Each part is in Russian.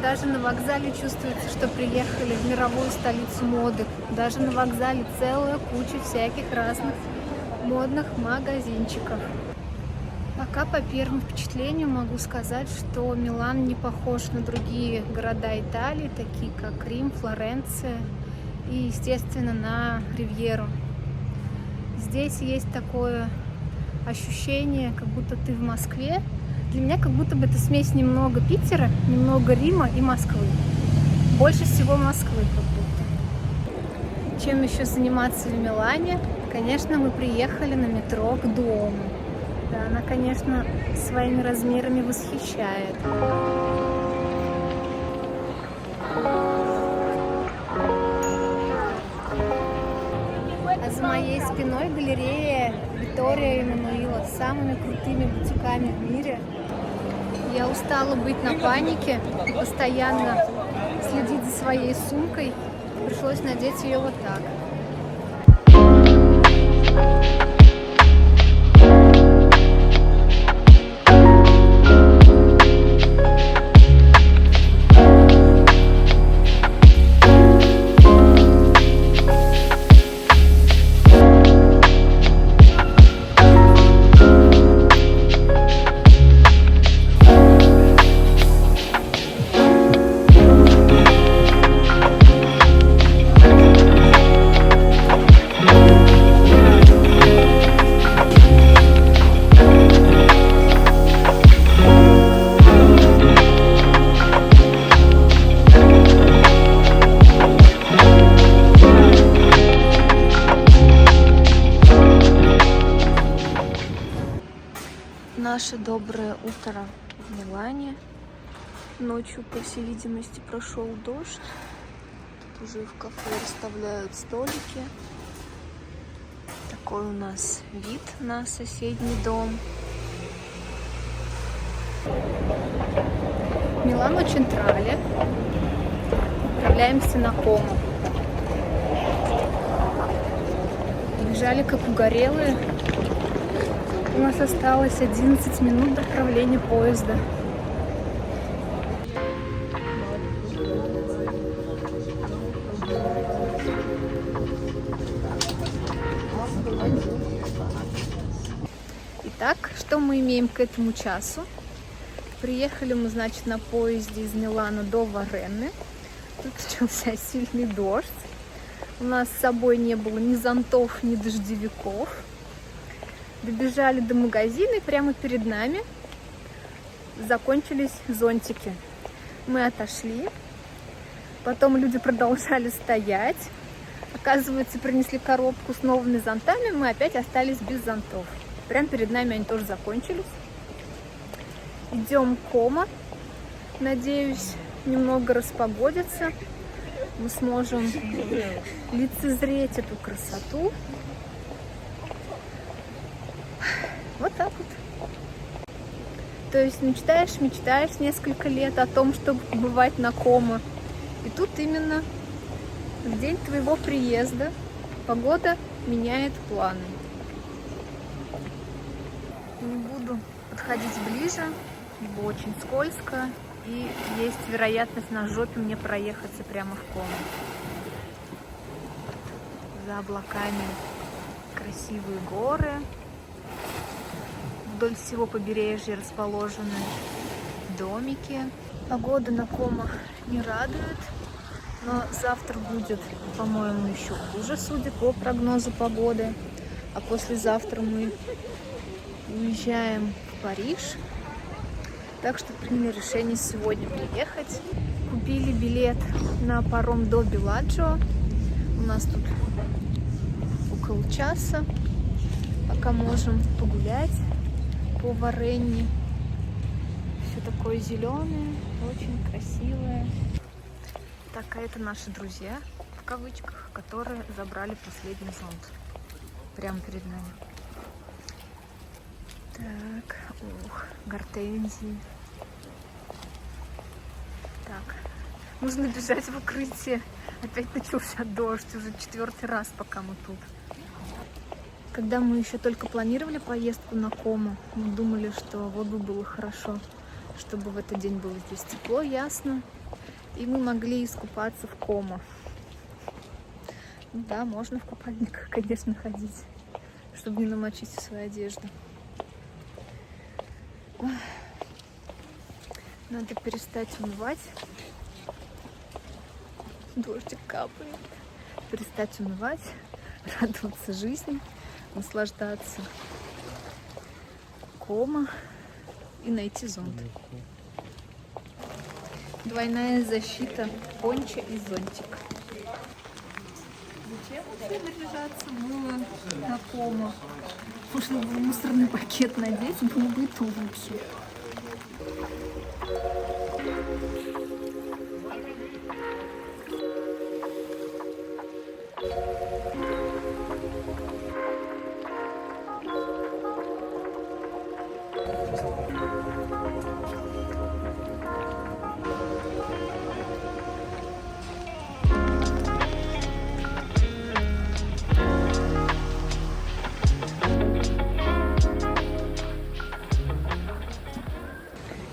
Даже на вокзале чувствуется, что приехали в мировую столицу моды. Даже на вокзале целая куча всяких разных модных магазинчиков. Пока по первым впечатлениям могу сказать, что Милан не похож на другие города Италии, такие как Рим, Флоренция и, естественно, на Ривьеру. Здесь есть такое ощущение, как будто ты в Москве. Для меня как будто бы это смесь немного Питера, немного Рима и Москвы. Больше всего Москвы как будто. Чем еще заниматься в Милане? Конечно, мы приехали на метро к Дуому. Да, она, конечно, своими размерами восхищает. А за моей спиной галерея Витторио Эммануила с самыми крутыми бутиками в мире. Я устала быть на панике и постоянно следить за своей сумкой. Пришлось надеть ее вот так. Наше доброе утро в Милане. Ночью, по всей видимости, прошел дождь. Тут уже в кафе расставляют столики. Такой у нас вид на соседний дом. Милано Централе. Отправляемся на Como. Бежали как угорелые. У нас осталось 11 минут до отправления поезда. Итак, что мы имеем к этому часу? Приехали мы, значит, на поезде из Милана до Варены. Тут начался сильный дождь. У нас с собой не было ни зонтов, ни дождевиков. Добежали до магазина, и прямо перед нами закончились зонтики. Мы отошли, потом люди продолжали стоять. Оказывается, принесли коробку с новыми зонтами, мы опять остались без зонтов. Прямо перед нами они тоже закончились. Идем к Como. Надеюсь, немного распогодится. Мы сможем лицезреть эту красоту. Вот так вот. То есть мечтаешь несколько лет о том, чтобы побывать на Como. И тут именно в день твоего приезда погода меняет планы. Не буду подходить ближе, ибо очень скользко. И есть вероятность на жопе мне проехаться прямо в Como. За облаками красивые горы. Вдоль всего побережья расположены домики. Погода на Como не радует, но завтра будет, по-моему, еще хуже, судя по прогнозу погоды. А послезавтра мы уезжаем в Париж. Так что приняли решение сегодня приехать. Купили билет на паром до Белладжио. У нас тут около часа. Пока можем погулять по Варене. Все такое зеленое, очень красивое. Так, а это наши друзья, в кавычках, которые забрали последний зонт. Прямо перед нами. Так, гортензии. Так, нужно бежать в укрытие. Опять начался дождь, уже 4-й раз, пока мы тут. Когда мы еще только планировали поездку на Como, мы думали, что вот бы было хорошо, чтобы в этот день было здесь тепло, ясно. И мы могли искупаться в Комо. Да, можно в купальниках, конечно, ходить, чтобы не намочить свою одежду. Надо перестать умывать. Дождик капает. Перестать умывать, радоваться жизни, наслаждаться Комо и найти зонт. Двойная защита, пончо и зонтик. Зачем вообще наряжаться было на Комо? Можно было мусорный пакет надеть, было бы и то лучше.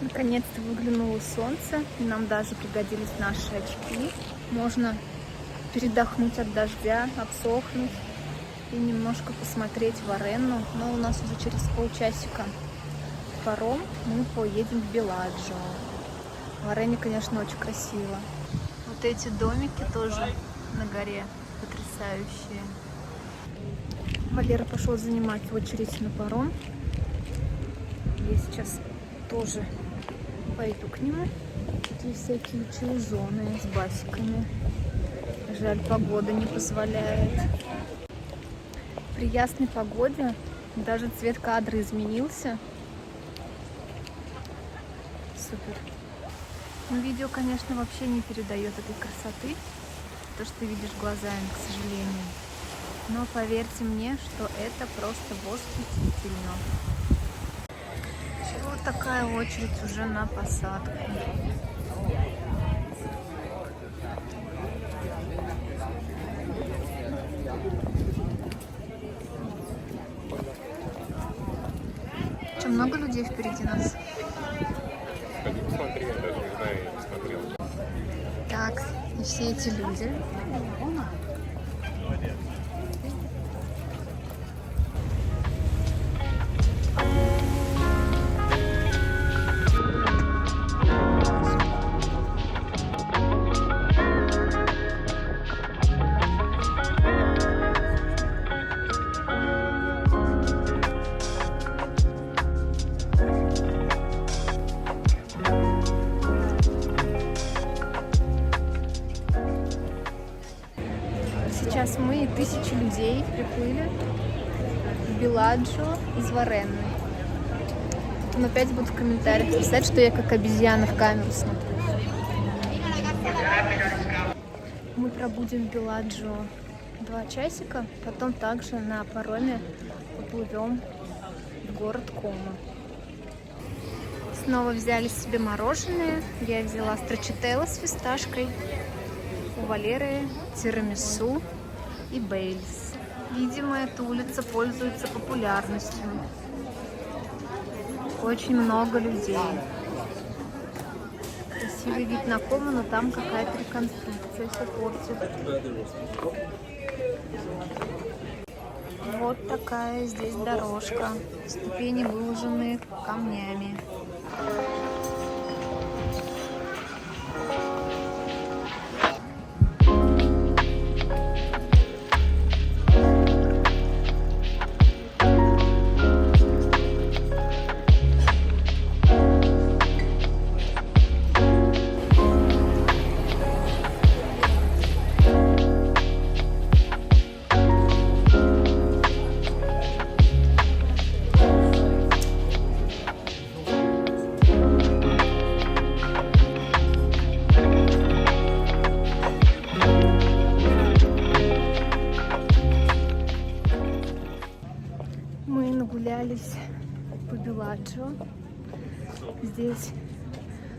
Наконец-то выглянуло солнце, и нам даже пригодились наши очки. Можно передохнуть от дождя, обсохнуть и немножко посмотреть Варенну. Но у нас уже через полчасика паром, мы поедем в Беладжио. В Варенне, конечно, очень красиво. Вот эти домики тоже на горе потрясающие. Валера пошел занимать очередь на паром. Я сейчас тоже пойду к нему. Тут есть всякие чаезоны с басиками. Жаль, погода не позволяет. При ясной погоде даже цвет кадра изменился. Супер. Но видео, конечно, вообще не передает этой красоты. То, что ты видишь глазами, к сожалению. Но поверьте мне, что это просто восхитительно. Вот такая очередь уже на посадку. Что, много людей впереди нас? Пойди посмотри, я даже не знаю, я не смотрел. Так, и все эти люди. Сейчас мы и тысячи людей приплыли в Беладжио из Варенны. Потом опять будут в комментариях писать, что я как обезьяна в камеру смотрю. Мы пробудем в Беладжио 2 часика, потом также на пароме поплывем в город Комо. Снова взяли себе мороженое. Я взяла страчителло с фисташкой. У Валеры тирамису и бейлис. Видимо, эта улица пользуется популярностью. Очень много людей. Красивый вид на Комо, но там какая-то реконструкция все портит. Вот такая здесь дорожка. Ступени выложены камнями. Нагулялись по Беладжио. Здесь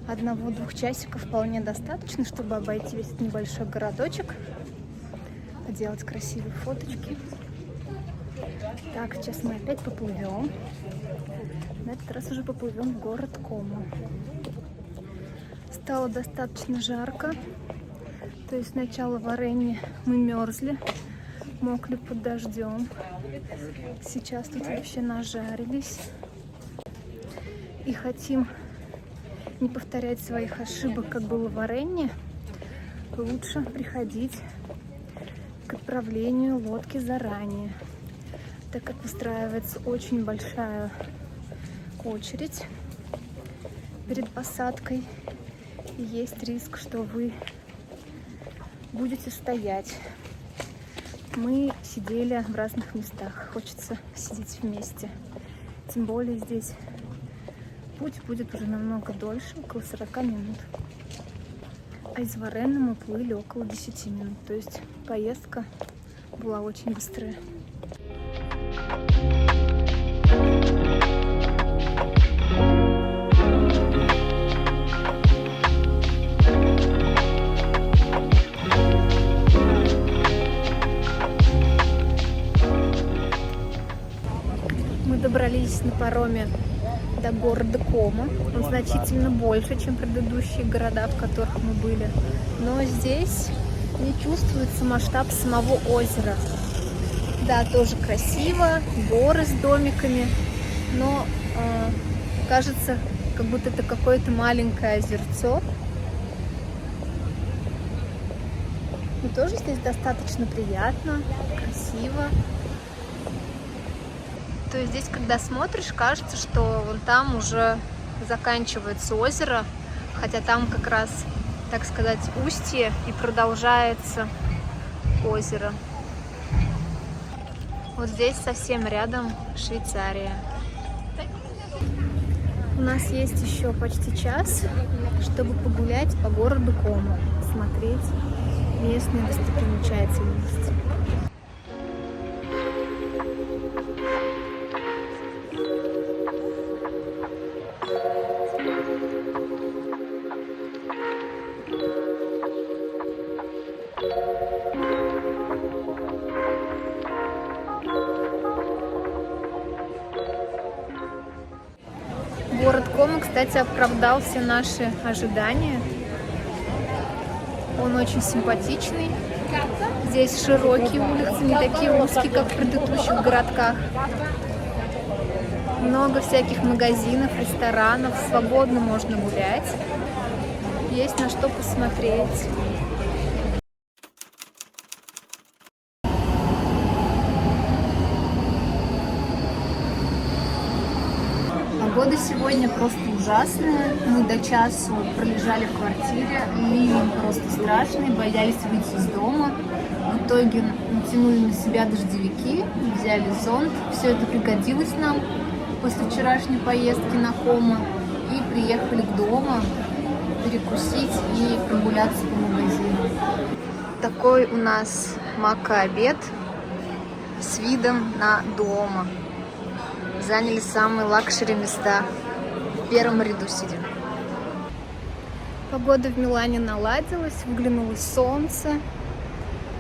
1-2 часиков вполне достаточно, чтобы обойти весь этот небольшой городочек, поделать красивые фоточки. Так, сейчас мы опять поплывем. На этот раз уже поплывем в город Комо. Стало достаточно жарко. То есть сначала в Варенне мы мерзли, мокли под дождем. Сейчас тут вообще нажарились. И хотим не повторять своих ошибок, как было в Варенне. Лучше приходить к отправлению лодки заранее, так как выстраивается очень большая очередь перед посадкой. И есть риск, что вы будете стоять. Мы сидели в разных местах. Хочется сидеть вместе. Тем более здесь путь будет уже намного дольше, около 40 минут. А из Варенны мы плыли около 10 минут. То есть поездка была очень быстрая. Мы добрались на пароме до города Кома. Он значительно больше, чем предыдущие города, в которых мы были. Но здесь не чувствуется масштаб самого озера. Да, тоже красиво, горы с домиками, но кажется, как будто это какое-то маленькое озерцо. И тоже здесь достаточно приятно, красиво. То есть здесь, когда смотришь, кажется, что вон там уже заканчивается озеро, хотя там как раз, так сказать, устье и продолжается озеро. Вот здесь совсем рядом Швейцария. У нас есть еще почти час, чтобы погулять по городу Кома, посмотреть местные достопримечательности. Город Кома, кстати, оправдал все наши ожидания. Он очень симпатичный. Здесь широкие улицы, не такие узкие, как в предыдущих городках. Много всяких магазинов, ресторанов. Свободно можно гулять. Есть на что посмотреть. Погода сегодня просто ужасная. Мы до часу пролежали в квартире. Ливень просто страшный, боялись выйти из дома. В итоге натянули на себя дождевики, взяли зонт. Все это пригодилось нам после вчерашней поездки на Кома. И приехали к дому перекусить и прогуляться по магазину. Такой у нас мака-обед с видом на дома. Заняли самые лакшери места. В первом ряду сидим. Погода в Милане наладилась, выглянуло солнце,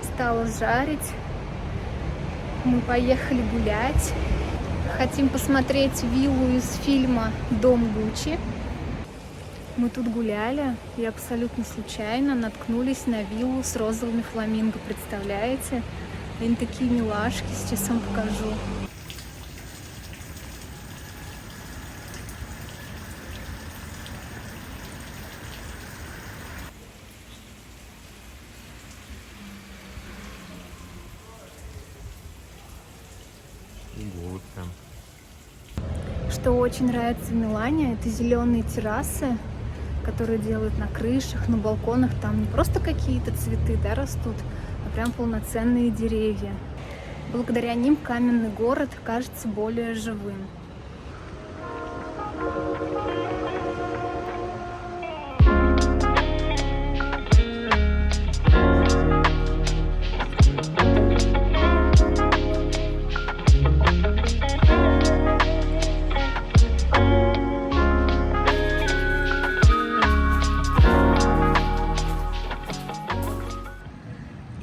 стало жарить. Мы поехали гулять. Хотим посмотреть виллу из фильма «Дом Гуччи». Мы тут гуляли и абсолютно случайно наткнулись на виллу с розовыми фламинго. Представляете? Они такие милашки, сейчас вам покажу. Вот там. Что очень нравится в Милане, это зеленые террасы, которые делают на крышах, на балконах. Там не просто какие-то цветы, да, растут, а прям полноценные деревья. Благодаря ним каменный город кажется более живым.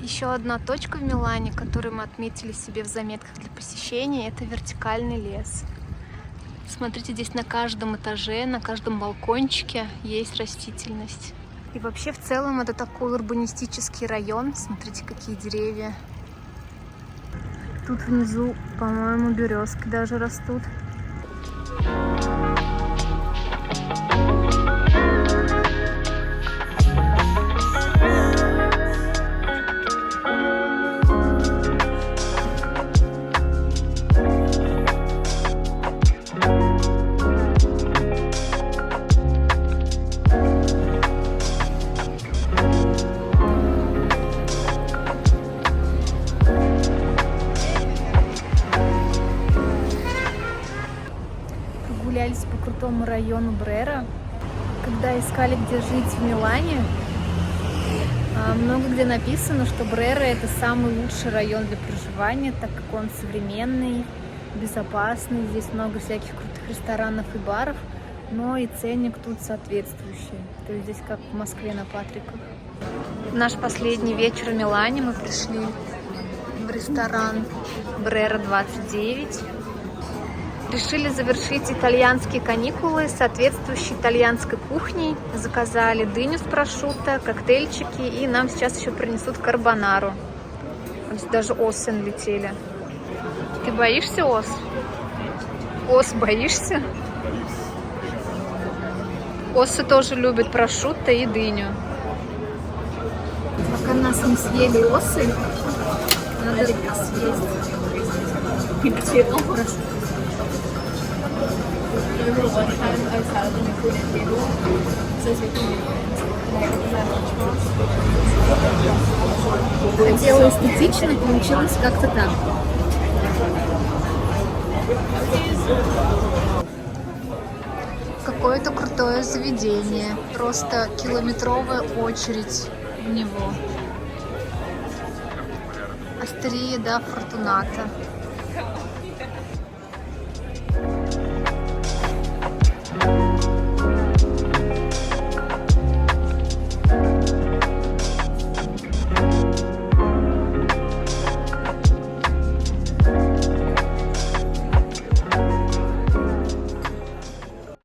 Еще одна точка в Милане, которую мы отметили себе в заметках для посещения, это вертикальный лес. Смотрите, здесь на каждом этаже, на каждом балкончике есть растительность. И вообще в целом это такой урбанистический район. Смотрите, какие деревья. Тут внизу, по-моему, березки даже растут. Гулялись по крутому району Брера. Когда искали, где жить в Милане, много где написано, что Брера — это самый лучший район для проживания, так как он современный, безопасный. Здесь много всяких крутых ресторанов и баров, но и ценник тут соответствующий. То есть здесь как в Москве на Патриках. В наш последний вечер в Милане мы пришли в ресторан Брера 29. Решили завершить итальянские каникулы соответствующей итальянской кухней. Заказали дыню с прошутто, коктейльчики, и нам сейчас еще принесут карбонару. Здесь даже осы налетели. Ты боишься ос? Ос боишься? Осы тоже любят прошутто и дыню. Пока нас не съели осы, надо съесть прошутто. Хотела эстетично, получилось как-то так. Какое-то крутое заведение. Просто километровая очередь в него. Острия да Фортуната.